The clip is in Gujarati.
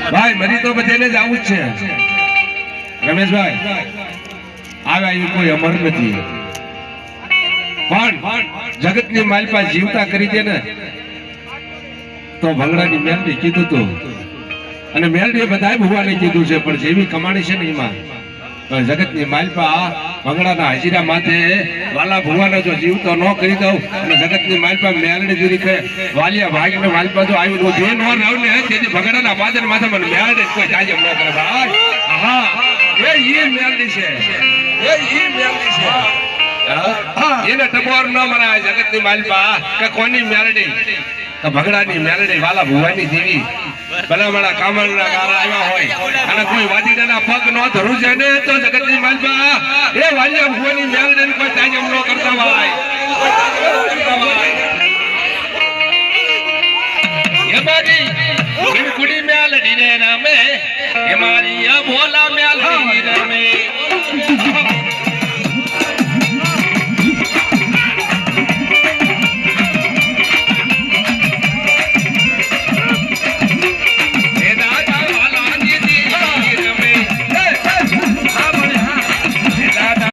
ભાઈ મરી તો બધાને જ આવું જ છે રમેશભાઈ આવ્યા એવું કોઈ અમર નથી પણ જગતની માલપા જીવતા કરી દે ને તો ભંગડાની મેલડી કીધું તું અને મેલડીએ બધાય ભુવાને કીધું છે પણ જેવી કમાણી છે ને એમાં જગતની માલપા ભંગડાના હાજીરા માથે વાલા ભુવાને જો જીવતો ન કરી દઉં અને જગતની માલપા મેલડી જુરી કે વાલિયા ભાઈને માલપા જો આવ્યું જે નો રાવ ને તેથી ભંગડાના પાદર માથે મને મેલડી કોઈ જાજે ન કરે ભાઈ હા એ મેલડી છે એ મેલડી છે એને ટકોર ન મરાય જગતની માલપા કે કોની મેલડી કે ભગડાની મેલડી વાલા ભુવાની દેવી ભલામણા કામળના ગારા આવ્યા હોય અને કોઈ વાદીડાના પગ નો ધરું છે ને તો જગતની માલપા એ વાલિયા ભુવાની મેલડીને કોઈ તાજમ ન કરતા ભાઈ એ મારી કુડી મેલડી ને નામે એ મારી ભોલા મેલ